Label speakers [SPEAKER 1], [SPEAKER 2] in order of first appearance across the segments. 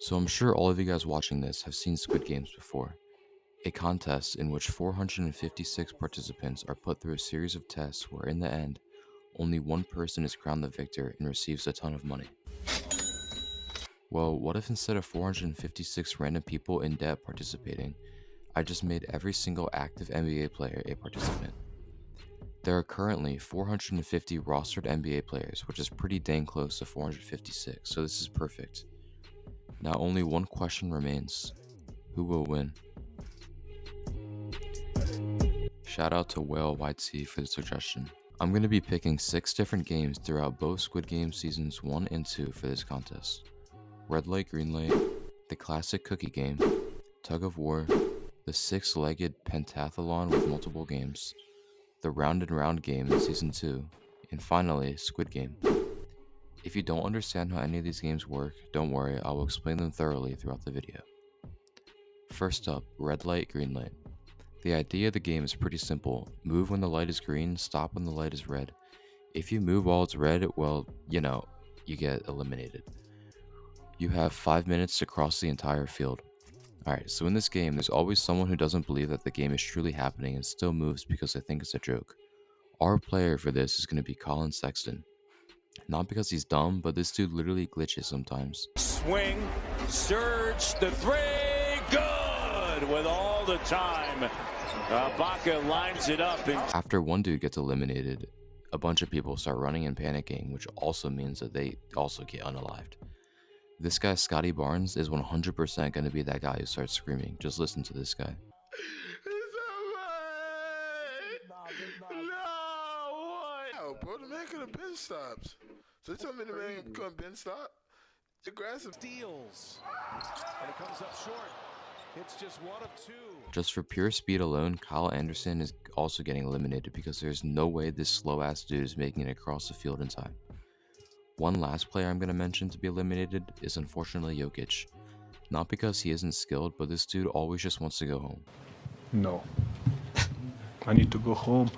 [SPEAKER 1] So I'm sure all of you guys watching this have seen Squid Games before, a contest in which 456 participants are put through a series of tests where in the end, only one person is crowned the victor and receives a ton of money. Well, what if instead of 456 random people in debt participating, I just made every single active NBA player a participant? There are currently 450 rostered NBA players, which is pretty dang close to 456, so this is perfect. Now only one question remains. Who will win? Shout out to Whale YT for the suggestion. I'm going to be picking 6 different games throughout both Squid Game seasons 1 and 2 for this contest. Red light, green light, the classic cookie game, tug of war, the 6-legged pentathlon with multiple games, the round and round game in season 2, and finally, Squid Game. If you don't understand how any of these games work, don't worry, I will explain them thoroughly throughout the video. First up, red light, green light. The idea of the game is pretty simple. Move when the light is green, stop when the light is red. If you move while it's red, well, you get eliminated. You have 5 minutes to cross the entire field. Alright, so in this game, there's always someone who doesn't believe that the game is truly happening and still moves because they think it's a joke. Our player for this is going to be Colin Sexton. Not because he's dumb, but this dude literally glitches sometimes.
[SPEAKER 2] Swing, surge, the three, good with all the time. Baca lines it up.
[SPEAKER 1] After one dude gets eliminated, a bunch of people start running and panicking, which also means that they also get unalived. This guy, Scotty Barnes, is 100% going to be that guy who starts screaming. Just listen to this guy.
[SPEAKER 3] No, bro, the man could have been stopped. So you tell me the man couldn't have been stopped? Aggressive
[SPEAKER 2] Steals. And it comes up short. It's just one of two.
[SPEAKER 1] Just for pure speed alone, Kyle Anderson is also getting eliminated because there's no way this slow-ass dude is making it across the field in time. One last player I'm going to mention to be eliminated is unfortunately Jokic. Not because he isn't skilled, but this dude always just wants to go home.
[SPEAKER 4] No. I need to go home.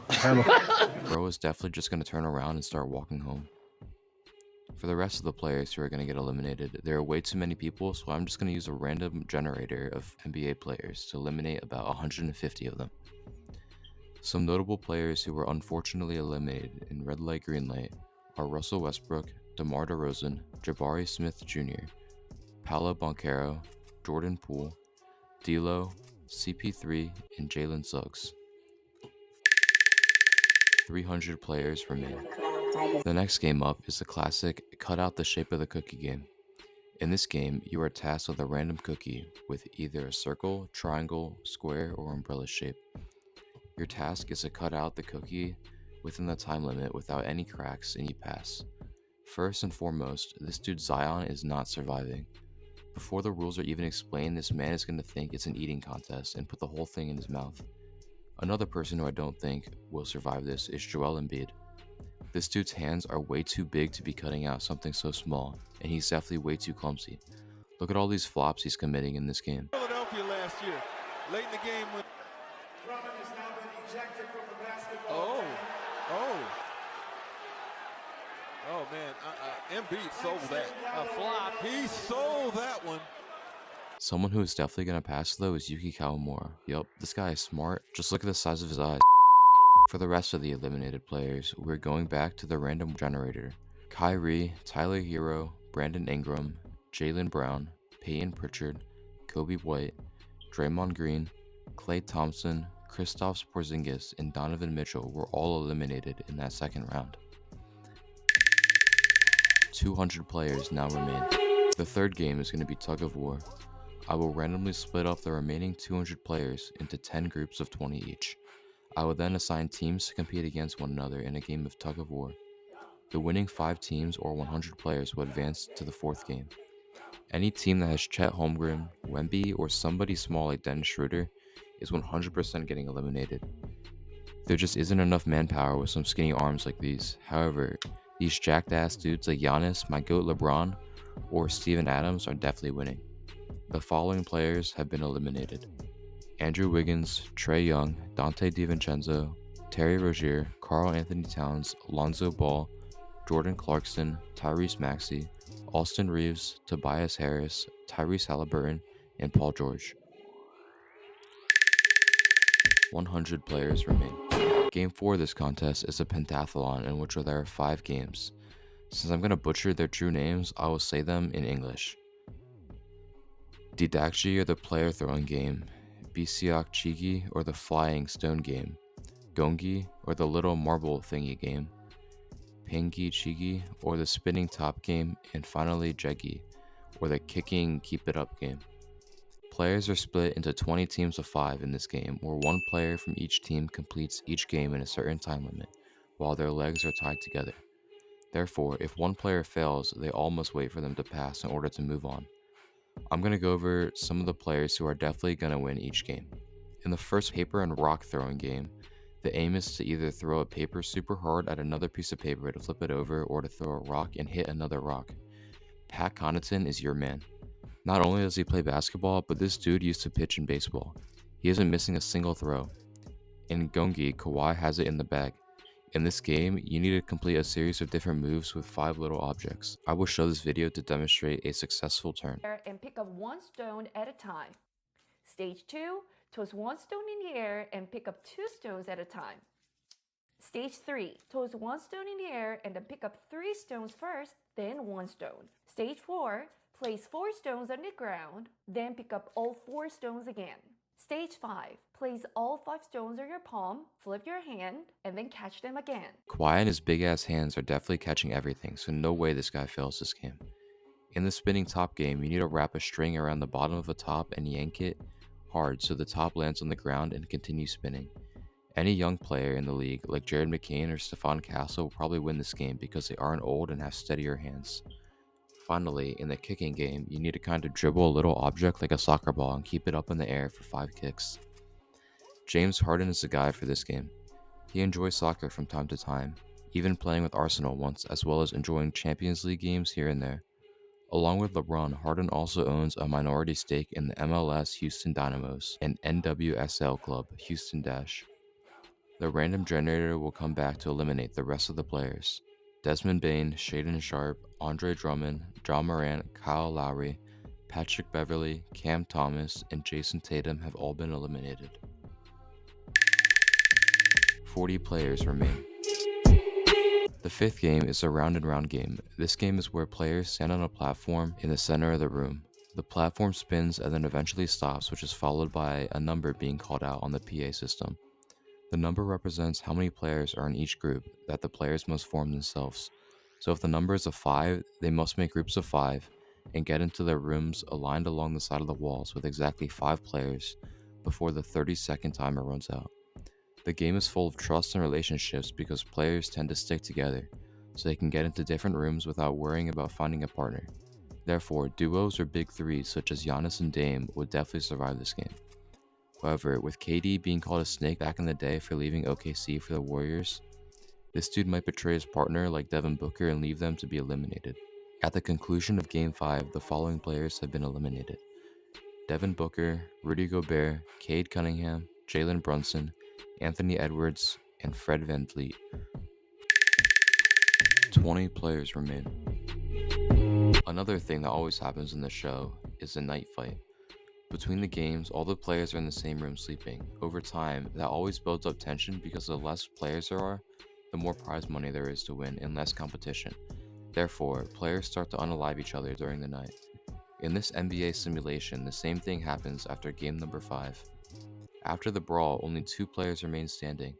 [SPEAKER 1] Bro is definitely just going to turn around and start walking home. For the rest of the players who are going to get eliminated, there are way too many people, so I'm just going to use a random generator of NBA players to eliminate about 150 of them. Some notable players who were unfortunately eliminated in red light, green light are Russell Westbrook, DeMar DeRozan, Jabari Smith Jr., Paolo Banchero, Jordan Poole, D'Lo, CP3, and Jalen Suggs. 300 players remain. The next game up is the classic cut out the shape of the cookie game. In this game, you are tasked with a random cookie with either a circle, triangle, square, or umbrella shape. Your task is to cut out the cookie within the time limit without any cracks, and you pass. First and foremost, this dude Zion is not surviving. Before the rules are even explained, this man is going to think it's an eating contest and put the whole thing in his mouth. Another person who I don't think will survive this is Joel Embiid. This dude's hands are way too big to be cutting out something so small, and he's definitely way too clumsy. Look at all these flops he's committing in this game.
[SPEAKER 5] Philadelphia last year, late in the game when
[SPEAKER 6] Drummond has now been ejected from the basketball.
[SPEAKER 5] Oh man, Embiid sold that. A flop, he sold that one.
[SPEAKER 1] Someone who is definitely going to pass though is Yuki Kawamura. Yup, this guy is smart. Just look at the size of his eyes. For the rest of the eliminated players, we're going back to the random generator. Kyrie, Tyler Hero, Brandon Ingram, Jaylen Brown, Peyton Pritchard, Kobe White, Draymond Green, Klay Thompson, Kristaps Porzingis, and Donovan Mitchell were all eliminated in that second round. 200 players now remain. The third game is going to be tug of war. I will randomly split up the remaining 200 players into 10 groups of 20 each. I will then assign teams to compete against one another in a game of tug of war. The winning 5 teams or 100 players will advance to the 4th game. Any team that has Chet Holmgren, Wemby, or somebody small like Dennis Schroeder is 100% getting eliminated. There just isn't enough manpower with some skinny arms like these. However, these jacked ass dudes like Giannis, my GOAT LeBron, or Steven Adams are definitely winning. The following players have been eliminated: Andrew Wiggins, Trae Young, Dante DiVincenzo, Terry Rozier, Karl Anthony Towns, Lonzo Ball, Jordan Clarkson, Tyrese Maxey, Austin Reeves, Tobias Harris, Tyrese Halliburton, and Paul George. 100 players remain. Game 4 of this contest is a pentathlon in which there are 5 games. Since I'm going to butcher their true names, I will say them in English. Didakji, or the player throwing game, Bisiak Chigi, or the flying stone game, Gongi, or the little marble thingy game, Pengi Chigi, or the spinning top game, and finally Jegi, or the kicking keep it up game. Players are split into 20 teams of 5 in this game, where one player from each team completes each game in a certain time limit, while their legs are tied together. Therefore, if one player fails, they all must wait for them to pass in order to move on. I'm going to go over some of the players who are definitely going to win each game. In the first paper and rock throwing game, the aim is to either throw a paper super hard at another piece of paper to flip it over, or to throw a rock and hit another rock. Pat Connaughton is your man. Not only does he play basketball, but this dude used to pitch in baseball. He isn't missing a single throw. In Gongi, Kawhi has it in the bag. In this game, you need to complete a series of different moves with 5 little objects. I will show this video to demonstrate a successful turn.
[SPEAKER 7] And pick up 1 stone at a time. Stage 2, toss 1 stone in the air and pick up 2 stones at a time. Stage 3, toss 1 stone in the air and then pick up 3 stones first, then 1 stone. Stage 4, place 4 stones on the ground, then pick up all 4 stones again. Stage 5, place all 5 stones on your palm, flip your hand, and then catch them again.
[SPEAKER 1] Kawhi and his big ass hands are definitely catching everything, so no way this guy fails this game. In the spinning top game, you need to wrap a string around the bottom of a top and yank it hard so the top lands on the ground and continues spinning. Any young player in the league, like Jared McCain or Stephon Castle, will probably win this game because they aren't old and have steadier hands. Finally, in the kicking game, you need to kind of dribble a little object like a soccer ball and keep it up in the air for 5 kicks. James Harden is the guy for this game. He enjoys soccer from time to time, even playing with Arsenal once, as well as enjoying Champions League games here and there. Along with LeBron, Harden also owns a minority stake in the MLS Houston Dynamos and NWSL club Houston Dash. The random generator will come back to eliminate the rest of the players. Desmond Bane, Shaedon Sharpe, Andre Drummond, John Morant, Kyle Lowry, Patrick Beverley, Cam Thomas, and Jason Tatum have all been eliminated. 40 players remain. The 5th game is a round and round game. This game is where players stand on a platform in the center of the room. The platform spins and then eventually stops, which is followed by a number being called out on the PA system. The number represents how many players are in each group that the players must form themselves. So if the number is a 5, they must make groups of 5 and get into their rooms aligned along the side of the walls with exactly 5 players before the 30-second timer runs out. The game is full of trust and relationships because players tend to stick together, so they can get into different rooms without worrying about finding a partner. Therefore, duos or big threes such as Giannis and Dame would definitely survive this game. However, with KD being called a snake back in the day for leaving OKC for the Warriors, this dude might betray his partner like Devin Booker and leave them to be eliminated. At the conclusion of Game 5, the following players have been eliminated: Devin Booker, Rudy Gobert, Cade Cunningham, Jalen Brunson, Anthony Edwards, and Fred VanVleet. 20 players remain. Another thing that always happens in the show is a night fight. Between the games, all the players are in the same room sleeping. Over time, that always builds up tension because the less players there are, the more prize money there is to win and less competition. Therefore, players start to unalive each other during the night. In this NBA simulation, the same thing happens after game number 5. After the brawl, only 2 players remain standing: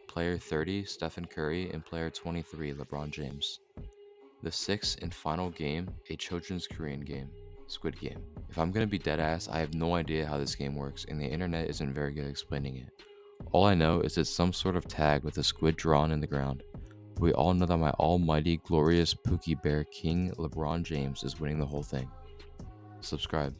[SPEAKER 1] player 30, Stephen Curry, and player 23, LeBron James. The 6th and final game, a children's Korean game, Squid Game. If I'm gonna be dead ass, I have no idea how this game works, and the internet isn't very good at explaining it. All I know is it's some sort of tag with a squid drawn in the ground. We all know that my almighty, glorious Pookie Bear King LeBron James is winning the whole thing. Subscribe.